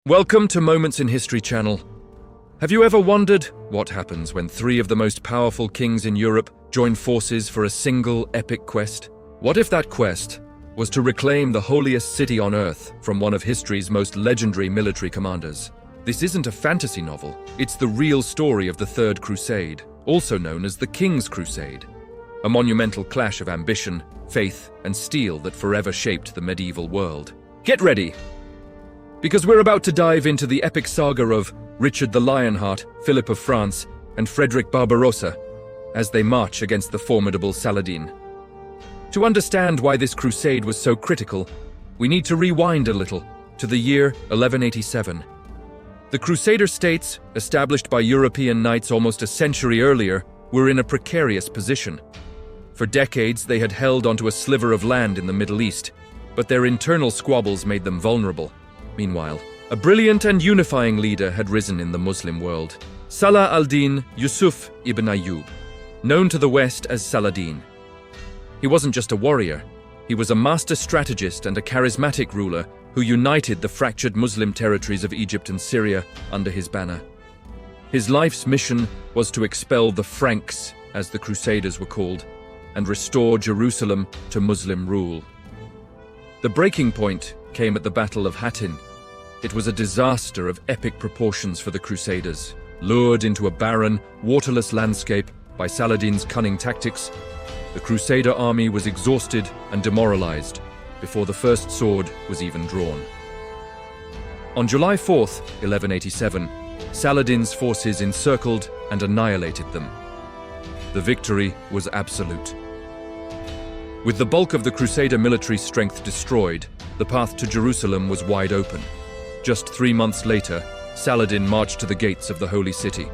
Welcome to Moments in History channel. Have you ever wondered what happens when three of the most powerful kings in Europe join forces for a single epic quest? What if that quest was to reclaim the holiest city on earth from one of history's most legendary military commanders? This isn't a fantasy novel, it's the real story of the Third Crusade, also known as the Kings Crusade. A monumental clash of ambition, faith, and steel that forever shaped the medieval world. Get ready! Because we're about to dive into the epic saga of Richard the Lionheart, Philip of France, and Frederick Barbarossa as they march against the formidable Saladin. To understand why this crusade was so critical, we need to rewind a little to the year 1187. The Crusader states, established by European knights almost a century earlier, were in a precarious position. For decades, they had held onto a sliver of land in the Middle East, but their internal squabbles made them vulnerable. Meanwhile, a brilliant and unifying leader had risen in the Muslim world, Salah al-Din Yusuf ibn Ayyub, known to the West as Saladin. He wasn't just a warrior, he was a master strategist and a charismatic ruler who united the fractured Muslim territories of Egypt and Syria under his banner. His life's mission was to expel the Franks, as the Crusaders were called, and restore Jerusalem to Muslim rule. The breaking point came at the Battle of Hattin. It was a disaster of epic proportions for the Crusaders. Lured into a barren, waterless landscape by Saladin's cunning tactics, the Crusader army was exhausted and demoralized before the first sword was even drawn. On July 4th, 1187, Saladin's forces encircled and annihilated them. The victory was absolute. With the bulk of the Crusader military strength destroyed, the path to Jerusalem was wide open. Just 3 months later, Saladin marched to the gates of the Holy City.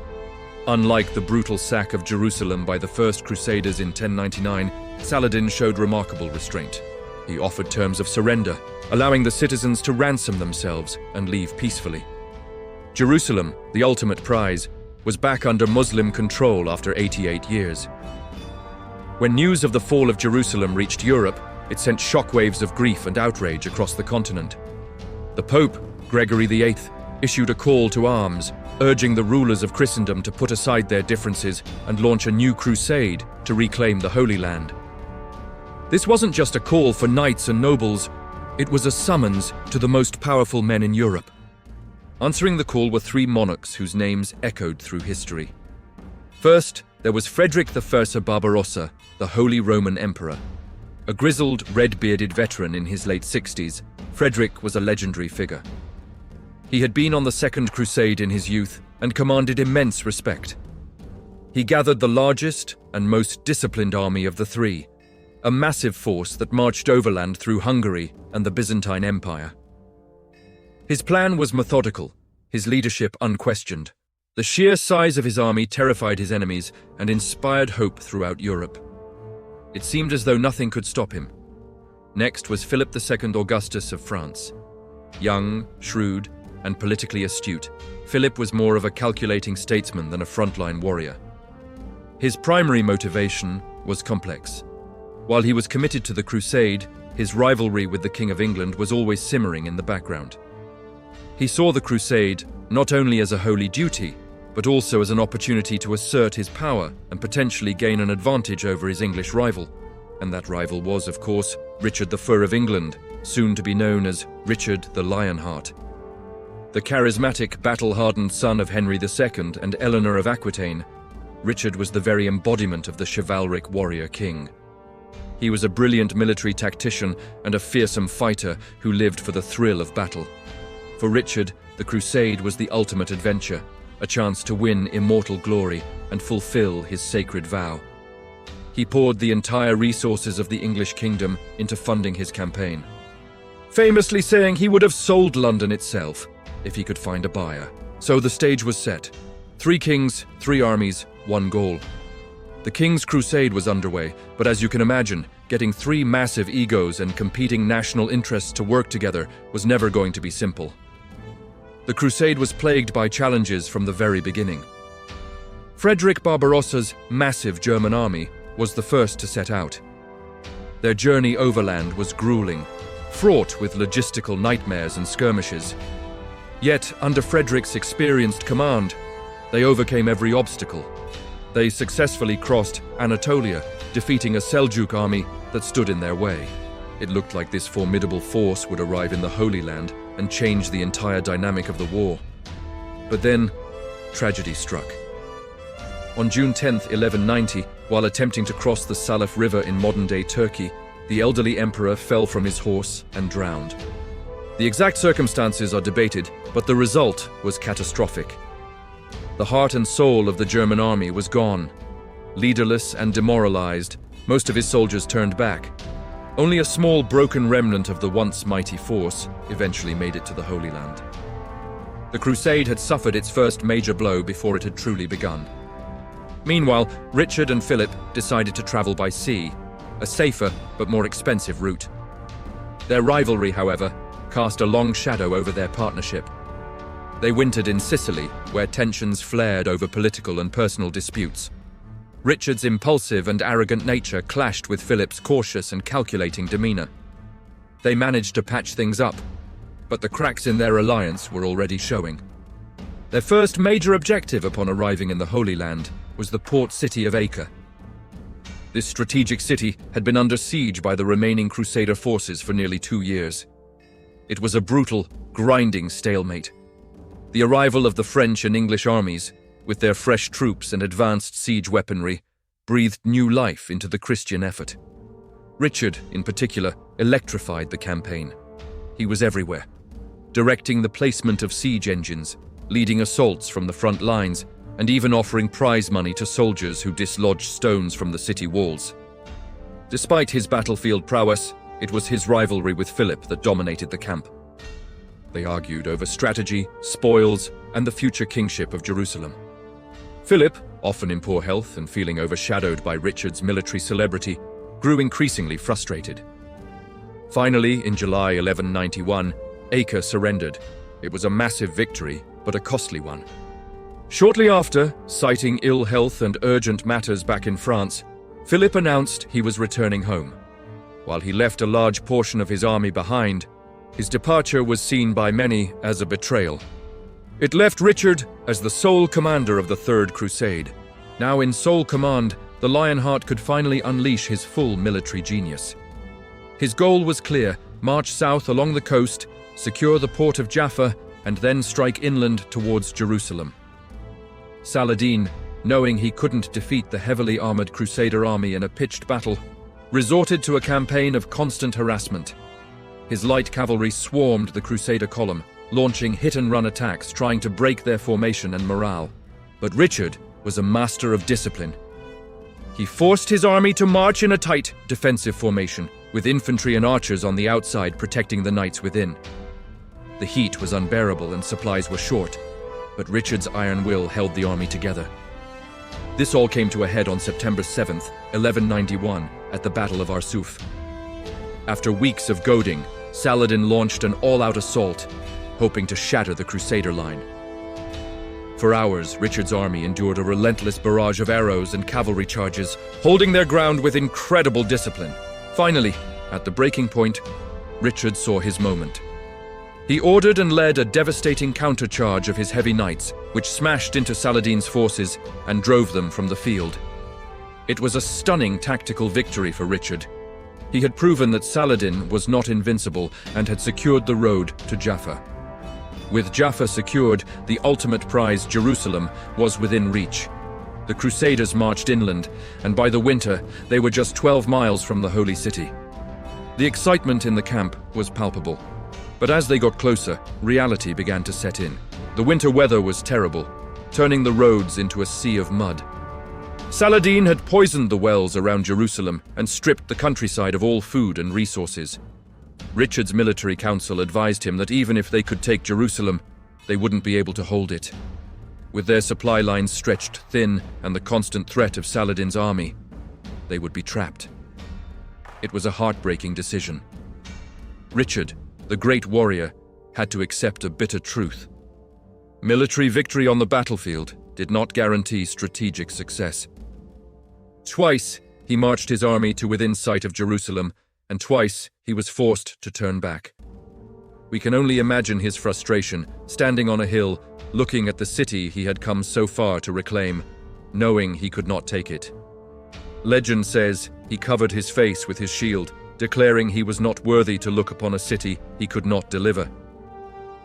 Unlike the brutal sack of Jerusalem by the First Crusaders in 1099, Saladin showed remarkable restraint. He offered terms of surrender, allowing the citizens to ransom themselves and leave peacefully. Jerusalem, the ultimate prize, was back under Muslim control after 88 years. When news of the fall of Jerusalem reached Europe, it sent shockwaves of grief and outrage across the continent. The Pope, Gregory VIII, issued a call to arms, urging the rulers of Christendom to put aside their differences and launch a new crusade to reclaim the Holy Land. This wasn't just a call for knights and nobles, it was a summons to the most powerful men in Europe. Answering the call were three monarchs whose names echoed through history. First, there was Frederick I Barbarossa, the Holy Roman Emperor. A grizzled, red-bearded veteran in his late 60s, Frederick was a legendary figure. He had been on the Second Crusade in his youth and commanded immense respect. He gathered the largest and most disciplined army of the three, a massive force that marched overland through Hungary and the Byzantine Empire. His plan was methodical, his leadership unquestioned. The sheer size of his army terrified his enemies and inspired hope throughout Europe. It seemed as though nothing could stop him. Next was Philip II Augustus of France. Young, shrewd, and politically astute, Philip was more of a calculating statesman than a frontline warrior. His primary motivation was complex. While he was committed to the crusade, his rivalry with the King of England was always simmering in the background. He saw the crusade not only as a holy duty, but also as an opportunity to assert his power and potentially gain an advantage over his English rival. And that rival was, of course, Richard the Fur of England, soon to be known as Richard the Lionheart. The charismatic, battle-hardened son of Henry II and Eleanor of Aquitaine, Richard was the very embodiment of the chivalric warrior king. He was a brilliant military tactician and a fearsome fighter who lived for the thrill of battle. For Richard, the crusade was the ultimate adventure, a chance to win immortal glory and fulfill his sacred vow. He poured the entire resources of the English kingdom into funding his campaign, famously saying he would have sold London itself if he could find a buyer. So the stage was set. 3 kings, 3 armies, 1 goal. The Kings Crusade was underway, but as you can imagine, getting 3 massive egos and competing national interests to work together was never going to be simple. The crusade was plagued by challenges from the very beginning. Frederick Barbarossa's massive German army was the first to set out. Their journey overland was grueling, fraught with logistical nightmares and skirmishes. Yet, under Frederick's experienced command, they overcame every obstacle. They successfully crossed Anatolia, defeating a Seljuk army that stood in their way. It looked like this formidable force would arrive in the Holy Land and change the entire dynamic of the war. But then, tragedy struck. On June 10, 1190, while attempting to cross the Salif River in modern-day Turkey, the elderly emperor fell from his horse and drowned. The exact circumstances are debated, but the result was catastrophic. The heart and soul of the German army was gone. Leaderless and demoralized, most of his soldiers turned back. Only a small broken remnant of the once mighty force eventually made it to the Holy Land. The Crusade had suffered its first major blow before it had truly begun. Meanwhile, Richard and Philip decided to travel by sea, a safer but more expensive route. Their rivalry, however, cast a long shadow over their partnership. They wintered in Sicily, where tensions flared over political and personal disputes. Richard's impulsive and arrogant nature clashed with Philip's cautious and calculating demeanor. They managed to patch things up, but the cracks in their alliance were already showing. Their first major objective upon arriving in the Holy Land was the port city of Acre. This strategic city had been under siege by the remaining Crusader forces for nearly 2 years. It was a brutal, grinding stalemate. The arrival of the French and English armies, with their fresh troops and advanced siege weaponry, breathed new life into the Christian effort. Richard, in particular, electrified the campaign. He was everywhere, directing the placement of siege engines, leading assaults from the front lines, and even offering prize money to soldiers who dislodged stones from the city walls. Despite his battlefield prowess, it was his rivalry with Philip that dominated the camp. They argued over strategy, spoils, and the future kingship of Jerusalem. Philip, often in poor health and feeling overshadowed by Richard's military celebrity, grew increasingly frustrated. Finally, in July 1191, Acre surrendered. It was a massive victory, but a costly one. Shortly after, citing ill health and urgent matters back in France, Philip announced he was returning home. While he left a large portion of his army behind, his departure was seen by many as a betrayal. It left Richard as the sole commander of the Third Crusade. Now in sole command, the Lionheart could finally unleash his full military genius. His goal was clear: march south along the coast, secure the port of Jaffa, and then strike inland towards Jerusalem. Saladin, knowing he couldn't defeat the heavily armored Crusader army in a pitched battle, resorted to a campaign of constant harassment. His light cavalry swarmed the Crusader column, launching hit-and-run attacks trying to break their formation and morale. But Richard was a master of discipline. He forced his army to march in a tight, defensive formation, with infantry and archers on the outside protecting the knights within. The heat was unbearable and supplies were short, but Richard's iron will held the army together. This all came to a head on September 7th, 1191, at the Battle of Arsuf. After weeks of goading, Saladin launched an all-out assault, hoping to shatter the Crusader line. For hours, Richard's army endured a relentless barrage of arrows and cavalry charges, holding their ground with incredible discipline. Finally, at the breaking point, Richard saw his moment. He ordered and led a devastating countercharge of his heavy knights, which smashed into Saladin's forces and drove them from the field. It was a stunning tactical victory for Richard. He had proven that Saladin was not invincible and had secured the road to Jaffa. With Jaffa secured, the ultimate prize, Jerusalem, was within reach. The Crusaders marched inland, and by the winter, they were just 12 miles from the Holy City. The excitement in the camp was palpable. But as they got closer, reality began to set in. The winter weather was terrible, turning the roads into a sea of mud. Saladin had poisoned the wells around Jerusalem and stripped the countryside of all food and resources. Richard's military council advised him that even if they could take Jerusalem, they wouldn't be able to hold it. With their supply lines stretched thin and the constant threat of Saladin's army, they would be trapped. It was a heartbreaking decision. Richard, the great warrior, had to accept a bitter truth. Military victory on the battlefield did not guarantee strategic success. Twice he marched his army to within sight of Jerusalem, and twice he was forced to turn back. We can only imagine his frustration, standing on a hill, looking at the city he had come so far to reclaim, knowing he could not take it. Legend says he covered his face with his shield, declaring he was not worthy to look upon a city he could not deliver.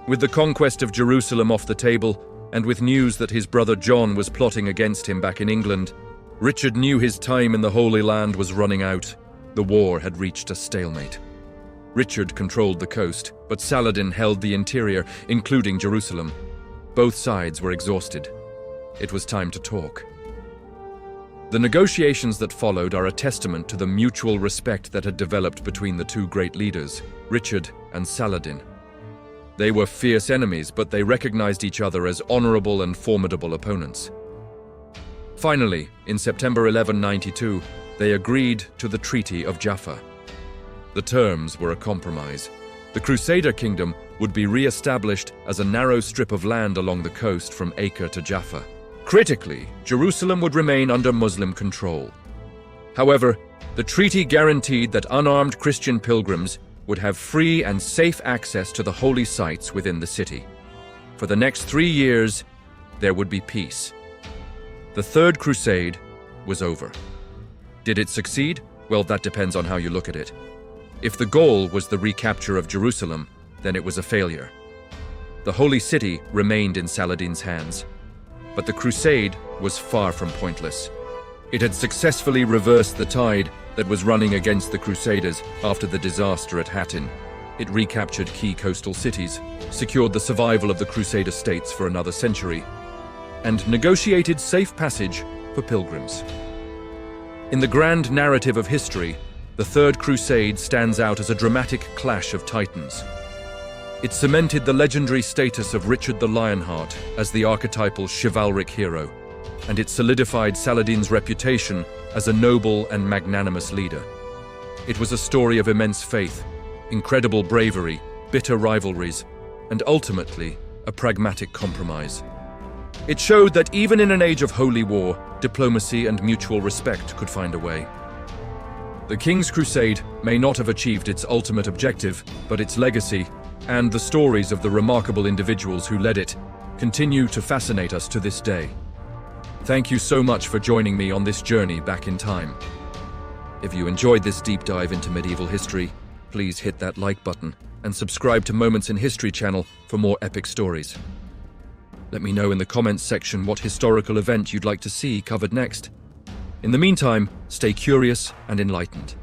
With the conquest of Jerusalem off the table, and with news that his brother John was plotting against him back in England, Richard knew his time in the Holy Land was running out. The war had reached a stalemate. Richard controlled the coast, but Saladin held the interior, including Jerusalem. Both sides were exhausted. It was time to talk. The negotiations that followed are a testament to the mutual respect that had developed between the two great leaders, Richard and Saladin. They were fierce enemies, but they recognized each other as honorable and formidable opponents. Finally, in September 1192, they agreed to the Treaty of Jaffa. The terms were a compromise. The Crusader kingdom would be re-established as a narrow strip of land along the coast from Acre to Jaffa. Critically, Jerusalem would remain under Muslim control. However, the treaty guaranteed that unarmed Christian pilgrims would have free and safe access to the holy sites within the city. For the next 3 years, there would be peace. The Third Crusade was over. Did it succeed? Well, that depends on how you look at it. If the goal was the recapture of Jerusalem, then it was a failure. The holy city remained in Saladin's hands. But the crusade was far from pointless. It had successfully reversed the tide that was running against the Crusaders after the disaster at Hattin. It recaptured key coastal cities, secured the survival of the Crusader states for another century, and negotiated safe passage for pilgrims. In the grand narrative of history, the Third Crusade stands out as a dramatic clash of titans. It cemented the legendary status of Richard the Lionheart as the archetypal chivalric hero, and it solidified Saladin's reputation as a noble and magnanimous leader. It was a story of immense faith, incredible bravery, bitter rivalries, and ultimately, a pragmatic compromise. It showed that even in an age of holy war, diplomacy and mutual respect could find a way. The King's Crusade may not have achieved its ultimate objective, but its legacy, and the stories of the remarkable individuals who led it, continue to fascinate us to this day. Thank you so much for joining me on this journey back in time. If you enjoyed this deep dive into medieval history, please hit that like button and subscribe to Moments in History channel for more epic stories. Let me know in the comments section what historical event you'd like to see covered next. In the meantime, stay curious and enlightened.